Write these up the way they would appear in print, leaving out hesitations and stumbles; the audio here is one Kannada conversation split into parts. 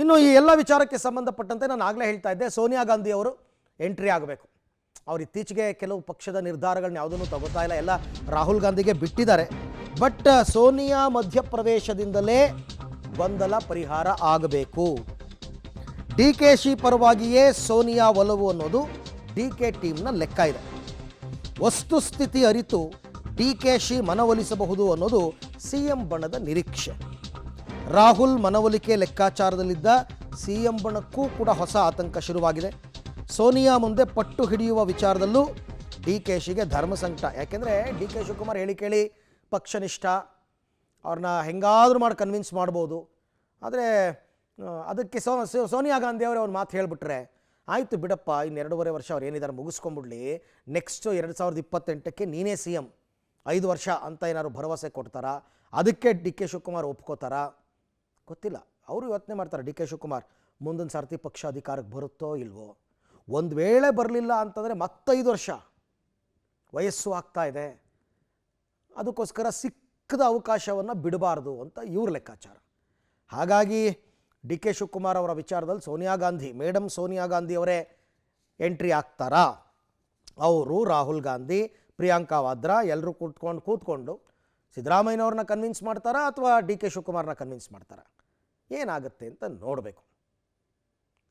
ಇನ್ನು ಈ ಎಲ್ಲ ವಿಚಾರಕ್ಕೆ ಸಂಬಂಧಪಟ್ಟಂತೆ ನಾನು ಆಗಲೇ ಹೇಳ್ತಾ ಇದ್ದೆ, ಸೋನಿಯಾ ಗಾಂಧಿ ಅವರು ಎಂಟ್ರಿ ಆಗಬೇಕು. ಅವ್ರು ಇತ್ತೀಚೆಗೆ ಕೆಲವು ಪಕ್ಷದ ನಿರ್ಧಾರಗಳನ್ನ ಯಾವುದನ್ನು ತಗೋತಾ ಇಲ್ಲ, ಎಲ್ಲ ರಾಹುಲ್ ಗಾಂಧಿಗೆ ಬಿಟ್ಟಿದ್ದಾರೆ. ಬಟ್ ಸೋನಿಯಾ ಮಧ್ಯಪ್ರವೇಶದಿಂದಲೇ ಗೊಂದಲ ಪರಿಹಾರ ಆಗಬೇಕು. ಡಿ ಕೆ ಶಿ ಪರವಾಗಿಯೇ ಸೋನಿಯಾ ಒಲವು ಅನ್ನೋದು ಡಿ ಕೆ ಟೀಮ್ನ ಲೆಕ್ಕ ಇದೆ. ವಸ್ತುಸ್ಥಿತಿ ಅರಿತು ಡಿ ಕೆ ಶಿ ಮನವೊಲಿಸಬಹುದು ಅನ್ನೋದು ಸಿಎಂ ಬಣದ ನಿರೀಕ್ಷೆ. ರಾಹುಲ್ ಮನವೊಲಿಕೆ ಲೆಕ್ಕಾಚಾರದಲ್ಲಿದ್ದ ಸಿಎಂ ಬಣಕ್ಕೂ ಕೂಡ ಹೊಸ ಆತಂಕ ಶುರುವಾಗಿದೆ. ಸೋನಿಯಾ ಮುಂದೆ ಪಟ್ಟು ಹಿಡಿಯುವ ವಿಚಾರದಲ್ಲೂ ಡಿ ಕೆ ಶಿಗೆ ಧರ್ಮ ಸಂಕಟ. ಯಾಕೆಂದರೆ ಡಿ ಕೆ ಶಿವಕುಮಾರ್ ಹೇಳಿ ಕೇಳಿ ಪಕ್ಷನಿಷ್ಠ, ಅವ್ರನ್ನ ಹೆಂಗಾದರೂ ಮಾಡಿ ಕನ್ವಿನ್ಸ್ ಮಾಡ್ಬೋದು. ಆದರೆ ಅದಕ್ಕೆ ಸೋನಿಯಾ ಗಾಂಧಿ ಅವರೇ ಒಂದು ಮಾತು ಹೇಳಿಬಿಟ್ರೆ, ಆಯಿತು ಬಿಡಪ್ಪ, ಇನ್ನು 2.5 ವರ್ಷ ಅವ್ರು ಏನಿದ್ದಾರೆ ಮುಗಿಸ್ಕೊಂಬಿಡ್ಲಿ, ನೆಕ್ಸ್ಟು 2028ಕ್ಕೆ ನೀನೇ ಸಿ ಎಮ್, 5 ವರ್ಷ ಅಂತ ಏನಾದ್ರು ಭರವಸೆ ಕೊಡ್ತಾರಾ? ಅದಕ್ಕೆ ಡಿ ಕೆ ಶಿವಕುಮಾರ್ ಒಪ್ಕೋತಾರಾ? ಗೊತ್ತಿಲ್ಲ. ಅವರು ಯೋಚನೆ ಮಾಡ್ತಾರೆ ಡಿ ಕೆ ಶಿವಕುಮಾರ್, ಮುಂದಿನ ಸರ್ತಿ ಪಕ್ಷ ಅಧಿಕಾರಕ್ಕೆ ಬರುತ್ತೋ ಇಲ್ವೋ. ಒಂದು ವೇಳೆ ಬರಲಿಲ್ಲ ಅಂತಂದರೆ ಮತ್ತೆ 5 ವರ್ಷ ವಯಸ್ಸು ಆಗ್ತಾ ಇದೆ, ಅದಕ್ಕೋಸ್ಕರ ಸಿಕ್ಕದ ಅವಕಾಶವನ್ನು ಬಿಡಬಾರ್ದು ಅಂತ ಇವ್ರ ಲೆಕ್ಕಾಚಾರ. ಹಾಗಾಗಿ ಡಿ ಕೆ ಶಿವಕುಮಾರ್ ಅವರ ವಿಚಾರದಲ್ಲಿ ಸೋನಿಯಾ ಗಾಂಧಿ, ಮೇಡಮ್ ಸೋನಿಯಾ ಗಾಂಧಿ ಅವರೇ ಎಂಟ್ರಿ ಆಗ್ತಾರಾ? ಅವರು, ರಾಹುಲ್ ಗಾಂಧಿ, ಪ್ರಿಯಾಂಕಾ ವಾದ್ರಾ ಎಲ್ಲರೂ ಕೂತ್ಕೊಂಡು ಸಿದ್ದರಾಮಯ್ಯನವ್ರನ್ನ ಕನ್ವಿನ್ಸ್ ಮಾಡ್ತಾರಾ ಅಥವಾ ಡಿ ಕೆ ಶಿವಕುಮಾರ್ನ ಕನ್ವಿನ್ಸ್ ಮಾಡ್ತಾರಾ? ಏನಾಗುತ್ತೆ ಅಂತ ನೋಡಬೇಕು.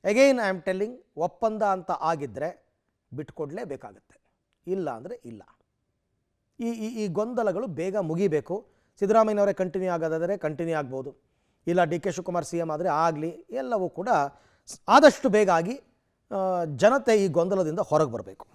ಅಗೈನ್ ಐ ಆಮ್ ಟೆಲ್ಲಿಂಗ್, ಒಪ್ಪಂದ ಅಂತ ಆಗಿದ್ದರೆ ಬಿಟ್ಕೊಡ್ಲೇಬೇಕಾಗತ್ತೆ, ಇಲ್ಲ ಅಂದರೆ ಇಲ್ಲ. ಈ ಗೊಂದಲಗಳು ಬೇಗ ಮುಗಿಬೇಕು. ಸಿದ್ದರಾಮಯ್ಯನವರೇ ಕಂಟಿನ್ಯೂ ಆಗೋದಾದರೆ ಕಂಟಿನ್ಯೂ ಆಗ್ಬೋದು, ಇಲ್ಲ D K Shivakumar C M ಆದರೆ ಆಗಲಿ. ಎಲ್ಲವೂ ಕೂಡ ಆದಷ್ಟು ಬೇಗ ಆಗಿ ಜನತೆ ಈ ಗೊಂದಲದಿಂದ ಹೊರಗೆ ಬರಬೇಕು.